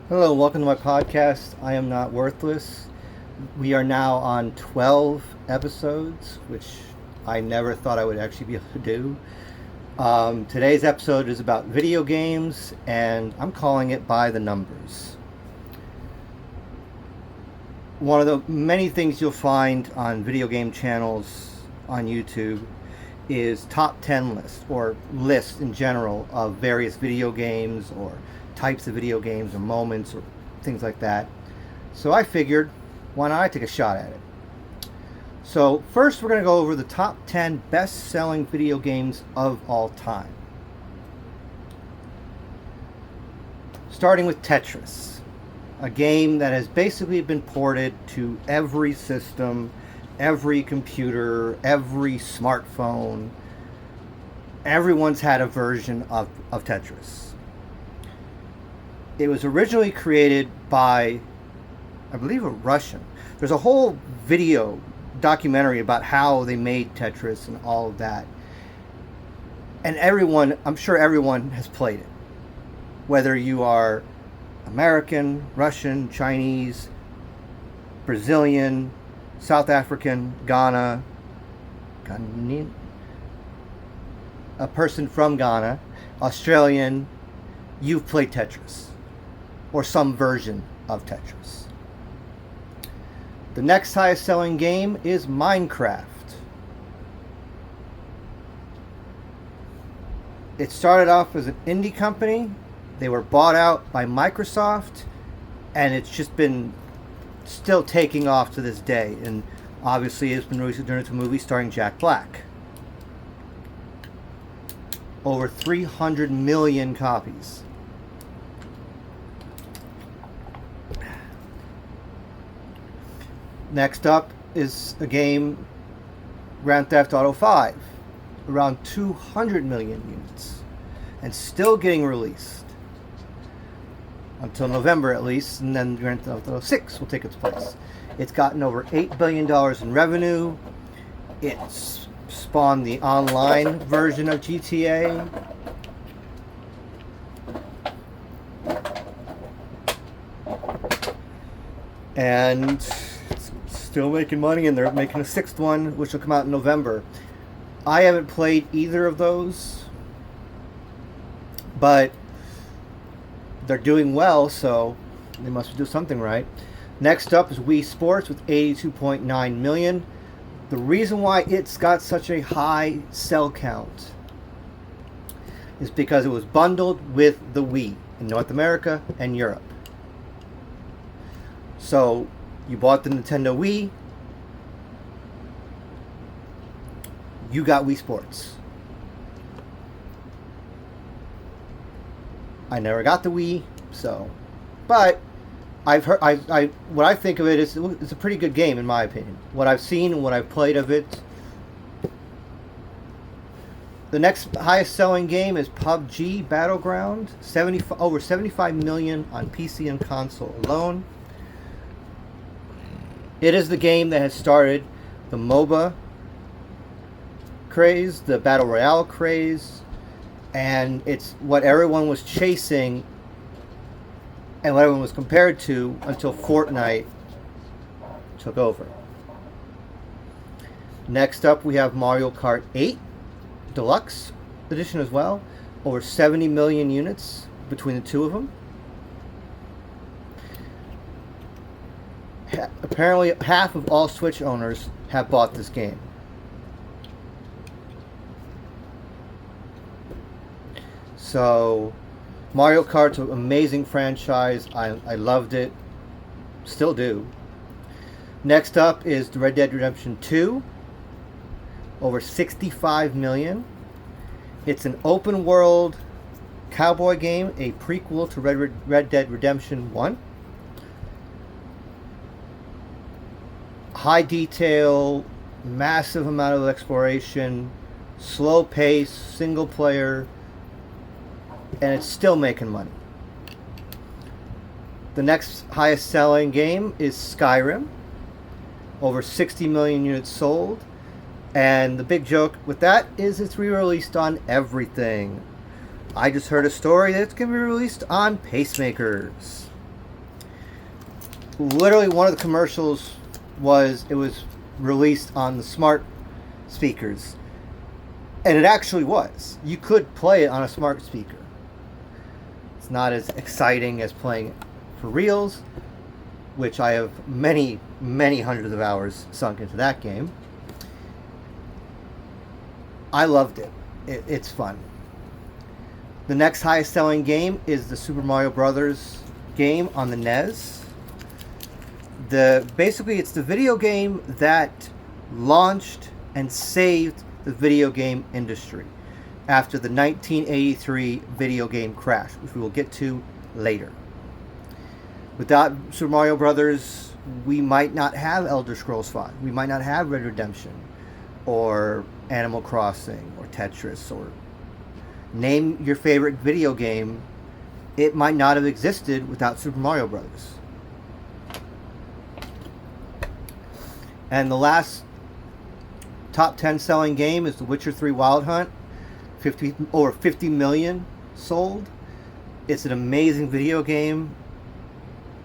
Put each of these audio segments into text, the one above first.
Hello, welcome to my podcast. I am not worthless. We are now on 12 episodes, which I never thought I would actually be able to do. Today's episode is about video games, and I'm calling it By the Numbers. One of the many things you'll find on video game channels on YouTube is top 10 lists, or lists in general, of various video games or types of video games or moments or things like that. So I figured, why not I take a shot at it? So first we're going to go over the top 10 best-selling video games of all time. Starting with Tetris, a game that has basically been ported to every system, every computer, every smartphone. Everyone's had a version of Tetris. It was originally created by, I believe, a Russian. There's a whole video documentary about how they made Tetris and all of that. And everyone, I'm sure everyone has played it. Whether you are American, Russian, Chinese, Brazilian, South African, Ghana, Ghanaian, a person from Ghana, Australian, you've played Tetris, or some version of Tetris. The next highest selling game is Minecraft. It started off as an indie company. They were bought out by Microsoft, and it's just been still taking off to this day. And obviously it's been released into a movie starring Jack Black. Over 300 million copies. Next up is a game, Grand Theft Auto 5, around 200 million units, and still getting released until November at least, and then Grand Theft Auto 6 will take its place. It's gotten over $8 billion in revenue. It's spawned the online version of GTA. And still making money, and they're making a sixth one, which will come out in November. I haven't played either of those, but they're doing well, so they must do something right. Next up is Wii Sports with 82.9 million. The reason why it's got such a high sell count is because it was bundled with the Wii in North America and Europe. So you bought the Nintendo Wii, you got Wii Sports. I never got the Wii, so, but I've heard. What I think of it is it's a pretty good game in my opinion. What I've seen and what I've played of it. The next highest selling game is PUBG Battleground, over 75 million on PC and console alone. It is the game that has started the MOBA craze, the Battle Royale craze, and it's what everyone was chasing and what everyone was compared to until Fortnite took over. Next up, we have Mario Kart 8 Deluxe Edition as well. Over 70 million units between the two of them. Apparently half of all Switch owners have bought this game. So Mario Kart's an amazing franchise. I loved it. Still do. Next up is the Red Dead Redemption 2. Over 65 million. It's an open world cowboy game, a prequel to Red Dead Redemption 1. High detail, massive amount of exploration, slow pace, single player, and it's still making money. The next highest selling game is Skyrim. Over 60 million units sold. And the big joke with that is it's re-released on everything. I just heard a story that it's going to be released on pacemakers. literally one of the commercials was released on the smart speakers, and it actually was. You could play it on a smart speaker. It's not as exciting as playing it for reals, which I have many hundreds of hours sunk into that game. I loved it. It's fun. The next highest selling game is the Super Mario Brothers game on the NES. Basically, it's the video game that launched and saved the video game industry after the 1983 video game crash, which we will get to later. Without Super Mario Brothers, we might not have Elder Scrolls V. We might not have Red Redemption, or Animal Crossing, or Tetris, or name your favorite video game. It might not have existed without Super Mario Brothers. And the last top 10 selling game is The Witcher 3 Wild Hunt. Over 50 million sold. It's an amazing video game.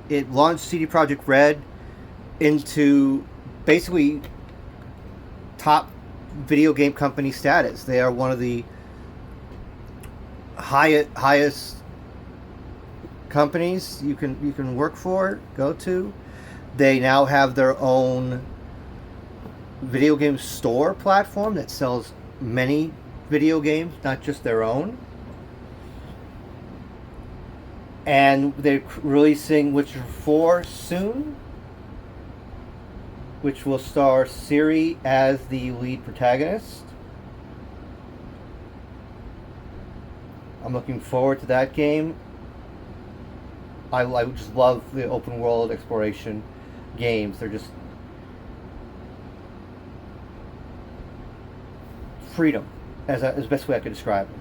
It launched CD Projekt Red into basically top video game company status. They are one of the highest companies you can work for, go to. They now have their own video game store platform that sells many video games, not just their own. And they're releasing Witcher 4 soon, which will star Ciri as the lead protagonist. I'm looking forward to that game. I just love the open world exploration games. They're just freedom, as the best way I could describe them.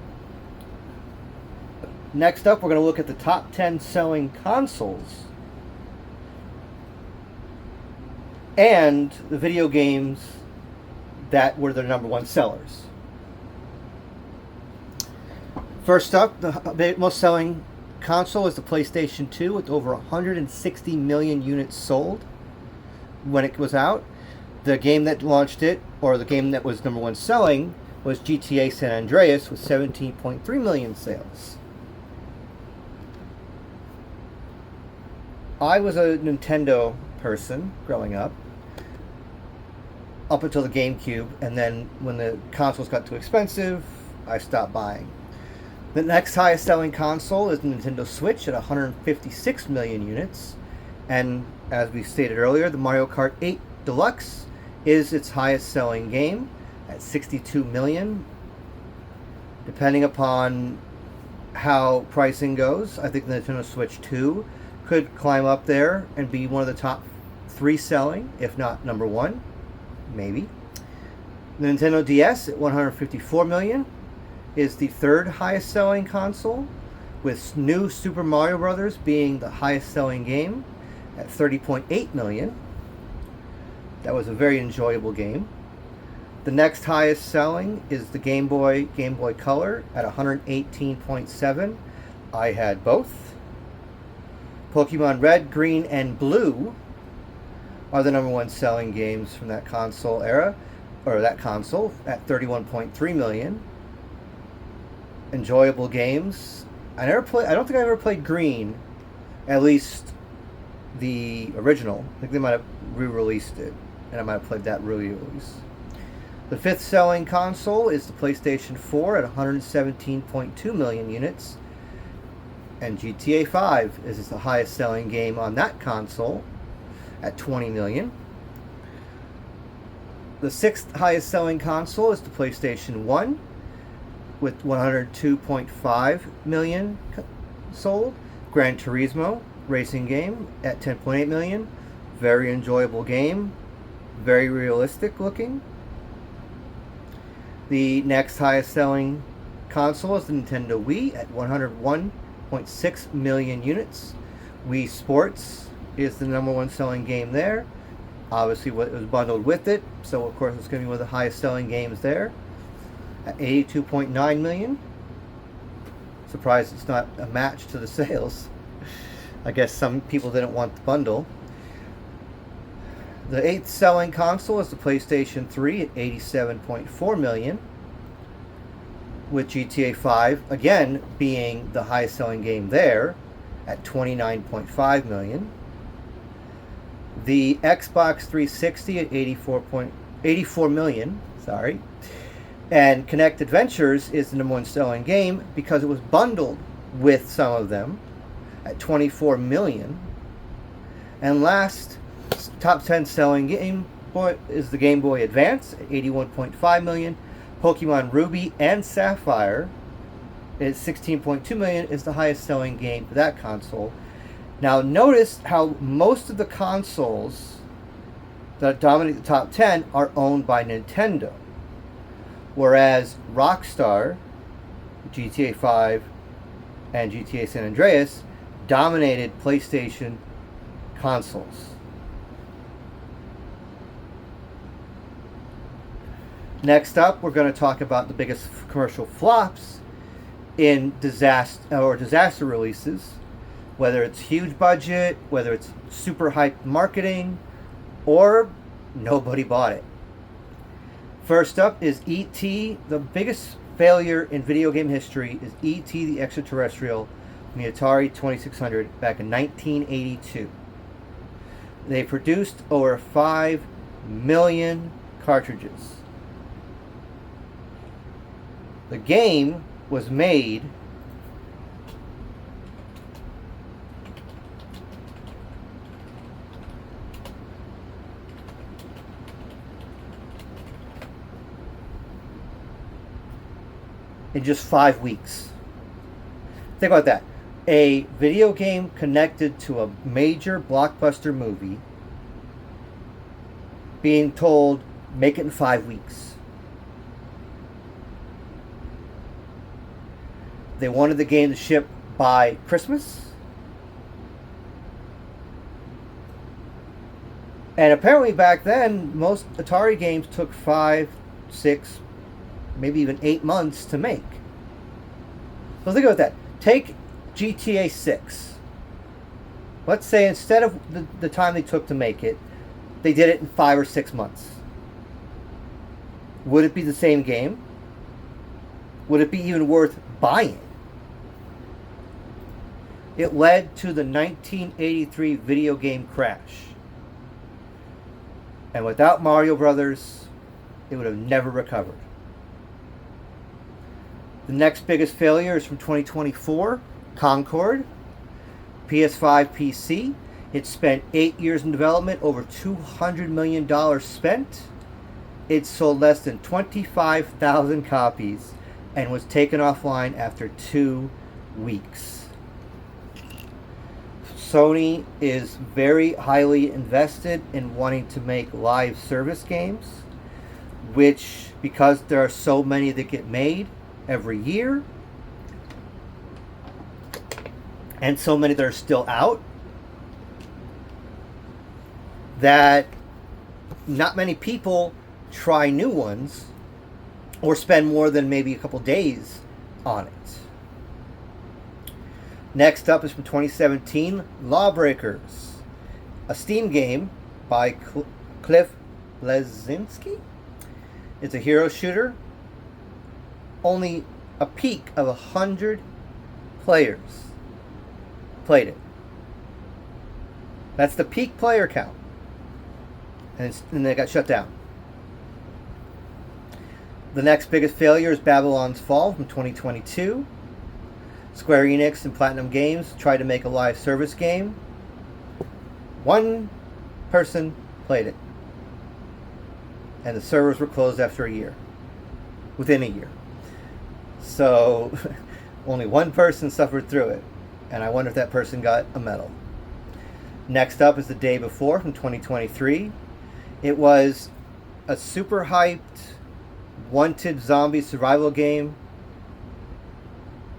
Next up, we're going to look at the top 10 selling consoles and the video games that were the number one sellers. First up, the most selling console is the PlayStation 2 with over 160 million units sold when it was out. The game that launched it, or the game that was number one selling, was GTA San Andreas with 17.3 million sales. I was a Nintendo person growing up until the GameCube, and then when the consoles got too expensive, I stopped buying. The next highest selling console is the Nintendo Switch at 156 million units, and as we stated earlier, the Mario Kart 8 Deluxe is its highest selling game at 62 million. Depending upon how pricing goes, I think the Nintendo Switch 2 could climb up there and be one of the top 3 selling, if not number 1, maybe. The Nintendo DS at 154 million is the third highest selling console, with new Super Mario Bros. Being the highest selling game at 30.8 million. That was a very enjoyable game. The next highest selling is the Game Boy Color at 118.7. I had both. Pokemon Red, Green, and Blue are the number one selling games from that console era, or that console, at 31.3 million. Enjoyable games. I don't think I ever played Green, at least the original. I think they might have re-released it, and I might have played that re-release. The fifth selling console is the PlayStation 4 at 117.2 million units. And GTA 5 is the highest selling game on that console at 20 million. The sixth highest selling console is the PlayStation 1 with 102.5 million sold. Gran Turismo racing game at 10.8 million. Very enjoyable game. Very realistic looking. The next highest selling console is the Nintendo Wii at 101.6 million units. Wii Sports is the number one selling game there. Obviously, what was bundled with it, so of course it's going to be one of the highest selling games there at 82.9 million. Surprised it's not a match to the sales. I guess some people didn't want the bundle. The eighth selling console is the PlayStation 3 at 87.4 million, with GTA 5 again being the highest selling game there at 29.5 million. The Xbox 360 at 84 million, sorry. And Kinect Adventures is the number one selling game because it was bundled with some of them at 24 million. And last, top 10 selling game is the Game Boy Advance at 81.5 million. Pokemon Ruby and Sapphire at 16.2 million is the highest selling game for that console. Now notice how most of the consoles that dominate the top 10 are owned by Nintendo, whereas Rockstar, GTA 5, and GTA San Andreas dominated PlayStation consoles. Next up, we're going to talk about the biggest commercial flops in disaster releases, whether it's huge budget, whether it's super hyped marketing, or nobody bought it. First up is E.T. The biggest failure in video game history is E.T. the Extraterrestrial from the Atari 2600 back in 1982. They produced over 5 million cartridges. The game was made in just 5 weeks. Think about that. A video game connected to a major blockbuster movie being told, make it in 5 weeks. They wanted the game to ship by Christmas. And apparently back then, most Atari games took 5, 6, maybe even 8 months to make. So think about that. Take GTA 6. Let's say instead of the time they took to make it, they did it in 5 or 6 months. Would it be the same game? Would it be even worth buying? It led to the 1983 video game crash. And without Mario Brothers, it would have never recovered. The next biggest failure is from 2024, Concord, PS5 PC. It spent 8 years in development, over $200 million spent. It sold less than 25,000 copies and was taken offline after 2 weeks. Sony is very highly invested in wanting to make live service games, which, because there are so many that get made every year, and so many that are still out, that not many people try new ones or spend more than maybe a couple days on it. Next up is from 2017, Lawbreakers, a Steam game by Cliff Bleszinski. It's a hero shooter. Only a peak of 100 players played it. That's the peak player count. And they got shut down. The next biggest failure is Babylon's Fall from 2022. Square Enix and Platinum Games tried to make a live service game. 1 person played it. And the servers were closed after a year. Within a year. So, only 1 person suffered through it. And I wonder if that person got a medal. Next up is The Day Before from 2023. It was a super hyped, wanted zombie survival game.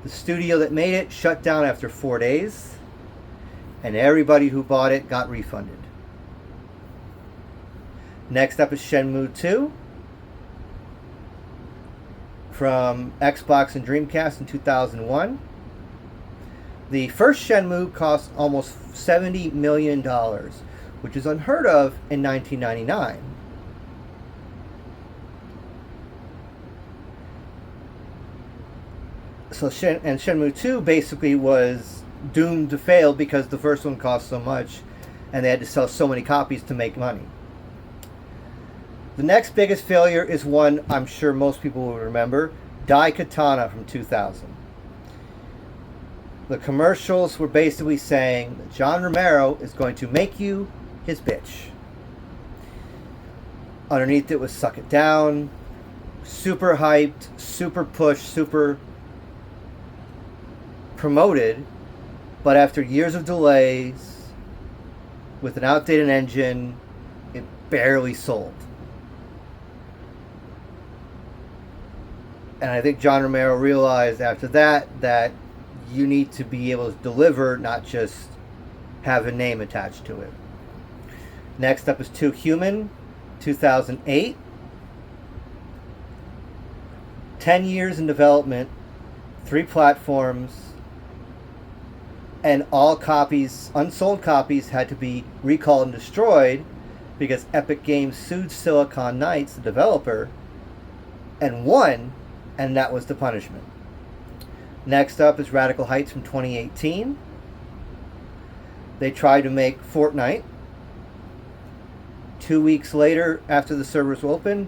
The studio that made it shut down after 4 days, and everybody who bought it got refunded. Next up is Shenmue 2 from Xbox and Dreamcast in 2001. The first Shenmue cost almost $70 million, which is unheard of in 1999. So Shenmue 2 basically was doomed to fail because the first one cost so much and they had to sell so many copies to make money. The next biggest failure is one I'm sure most people will remember, Daikatana from 2000. The commercials were basically saying that John Romero is going to make you his bitch. Underneath it was Suck It Down, super hyped, super pushed, super promoted, but after years of delays, with an outdated engine, it barely sold. And I think John Romero realized after that you need to be able to deliver, not just have a name attached to it. Next up is Too Human, 2008. 10 years in development, 3 platforms, and all copies, unsold copies, had to be recalled and destroyed because Epic Games sued Silicon Knights, the developer, and won, and that was the punishment. Next up is Radical Heights from 2018. They tried to make Fortnite. 2 weeks later, after the servers opened,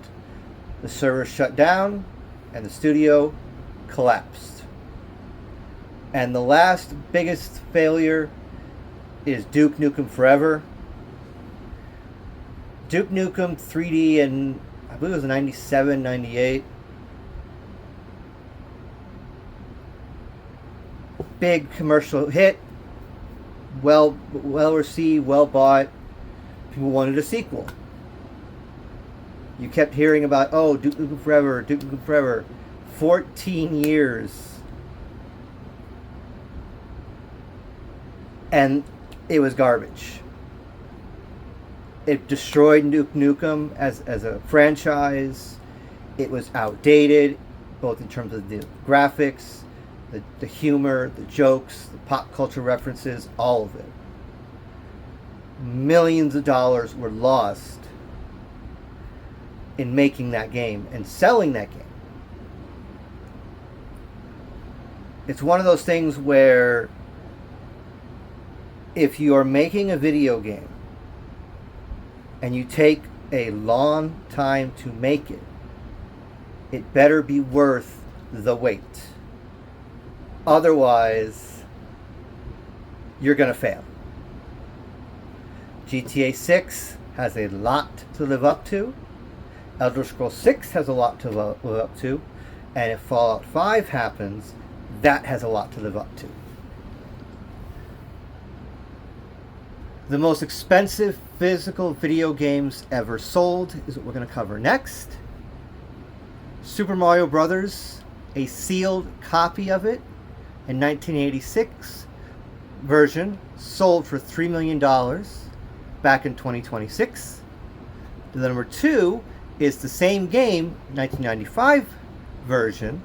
the servers shut down and the studio collapsed. And the last biggest failure is Duke Nukem Forever. Duke Nukem 3D in, I believe it was 97, 98. Big commercial hit. Well received, well bought. People wanted a sequel. You kept hearing about, oh, Duke Nukem Forever, Duke Nukem Forever. 14 years. And it was garbage. It destroyed Duke Nukem as a franchise. It was outdated, both in terms of the graphics, the humor, the jokes, the pop culture references, all of it. Millions of dollars were lost in making that game and selling that game. It's one of those things where if you are making a video game and you take a long time to make it, it better be worth the wait. Otherwise, you're going to fail. GTA 6 has a lot to live up to. Elder Scrolls 6 has a lot to live up to. And if Fallout 5 happens, that has a lot to live up to. The most expensive physical video games ever sold is what we're going to cover next. Super Mario Brothers, a sealed copy of it in 1986 version, sold for $3 million back in 2026. The number 2 is the same game, 1995 version,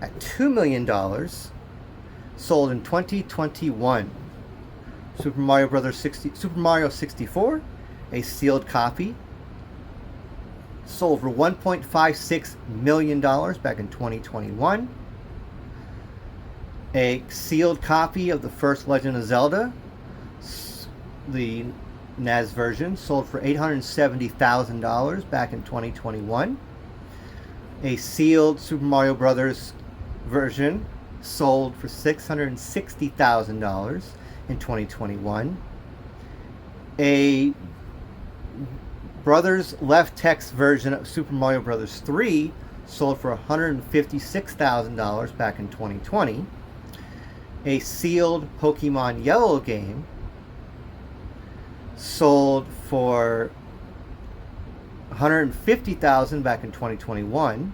at $2 million, sold in 2021. Super Mario 64, a sealed copy, sold for $1.56 million back in 2021. A sealed copy of the first Legend of Zelda, the NES version, sold for $870,000 back in 2021. A sealed Super Mario Brothers version sold for $660,000 in 2021. A Brothers Left Text version of Super Mario Brothers 3 sold for $156,000 back in 2020. A sealed Pokemon Yellow game sold for $150,000 back in 2021.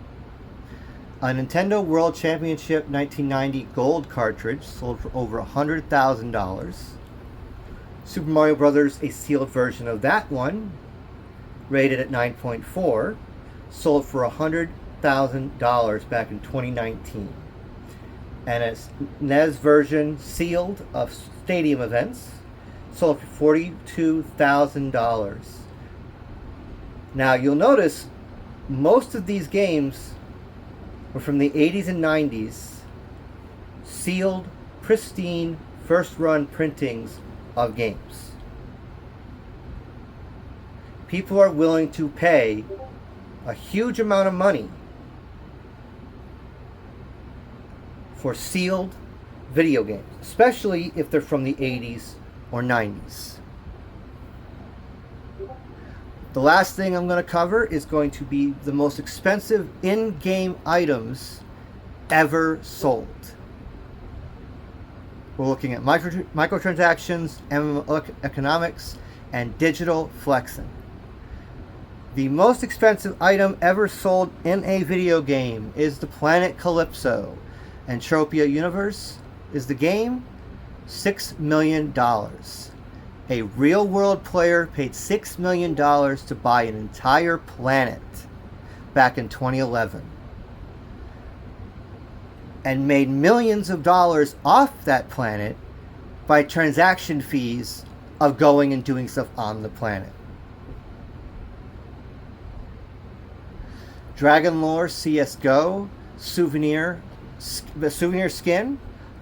A Nintendo World Championship 1990 gold cartridge sold for over $100,000. Super Mario Brothers, a sealed version of that one, rated at 9.4, sold for $100,000 back in 2019. And a NES version sealed of Stadium Events sold for $42,000. Now you'll notice most of these games were from the 80s and 90s, sealed, pristine, first-run printings of games. People are willing to pay a huge amount of money for sealed video games, especially if they're from the 80s or 90s. The last thing I'm going to cover is going to be the most expensive in-game items ever sold. We're looking at microtransactions, MMO economics, and digital flexing. The most expensive item ever sold in a video game is the planet Calypso. Entropia Universe is the game. $6 million. A real-world player paid $6 million to buy an entire planet back in 2011. And made millions of dollars off that planet by transaction fees of going and doing stuff on the planet. Dragonlore CSGO souvenir skin,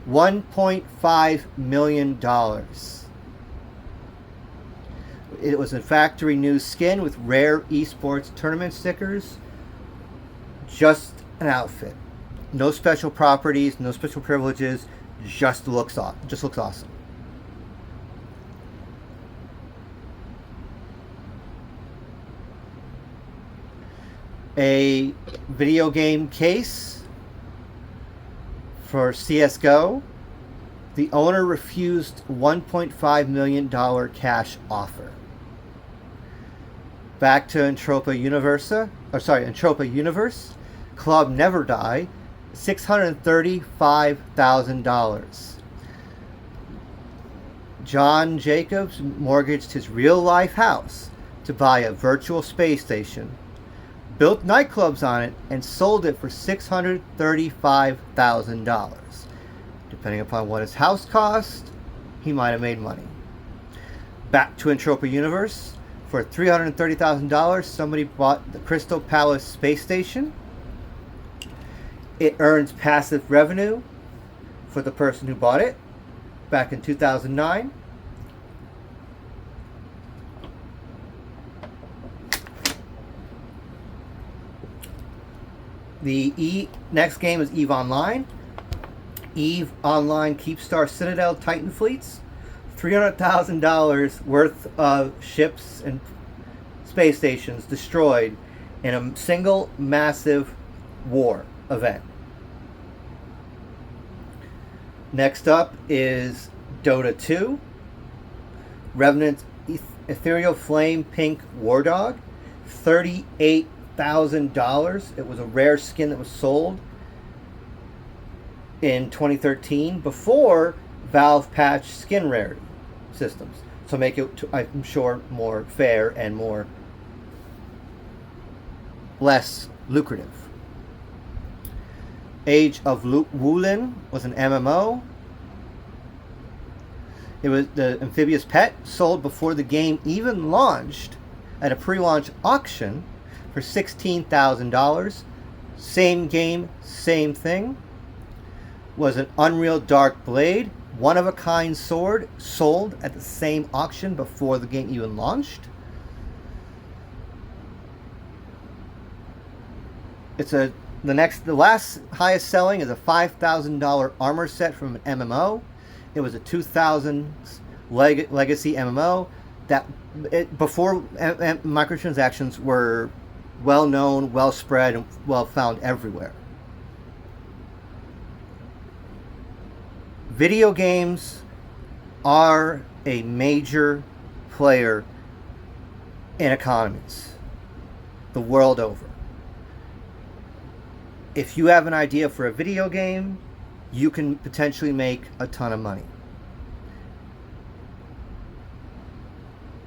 $1.5 million. It was a factory new skin with rare esports tournament stickers. Just an outfit. No special properties, no special privileges, just looks awesome. A video game case for CSGO. The owner refused $1.5 million cash offer. Back to Entropia Universe. Club Never Die, $635,000. John Jacobs mortgaged his real-life house to buy a virtual space station, built nightclubs on it, and sold it for $635,000. Depending upon what his house cost, he might have made money. Back to Entropia Universe. For $330,000, somebody bought the Crystal Palace space station. It earns passive revenue for the person who bought it back in 2009. The next game is EVE Online. EVE Online Keepstar Citadel Titan fleets. $300,000 worth of ships and space stations destroyed in a single massive war event. Next up is Dota 2. Revenant Ethereal Flame Pink War Dog. $38,000. It was a rare skin that was sold in 2013 before Valve patched skin rarity systems, so make it, I'm sure, more fair and less lucrative. Age of Wulin was an MMO. It was the amphibious pet sold before the game even launched at a pre-launch auction for $16,000. Same game, same thing. Was an Unreal Dark Blade, one-of-a-kind sword, sold at the same auction before the game even launched. The last highest selling is a $5,000 armor set from an MMO. It was a 2000s legacy MMO that before microtransactions were well known, well spread, and well found everywhere. Video games are a major player in economies the world over. If you have an idea for a video game, you can potentially make a ton of money.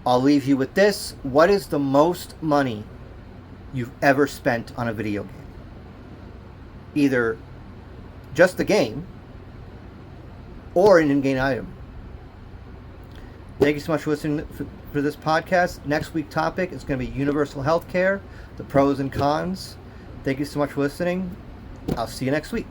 I'll leave you with this. What is the most money you've ever spent on a video game? Either just the game or an in-game item. Thank you so much for listening for this podcast. Next week's topic is going to be universal health care, the pros and cons. Thank you so much for listening. I'll see you next week.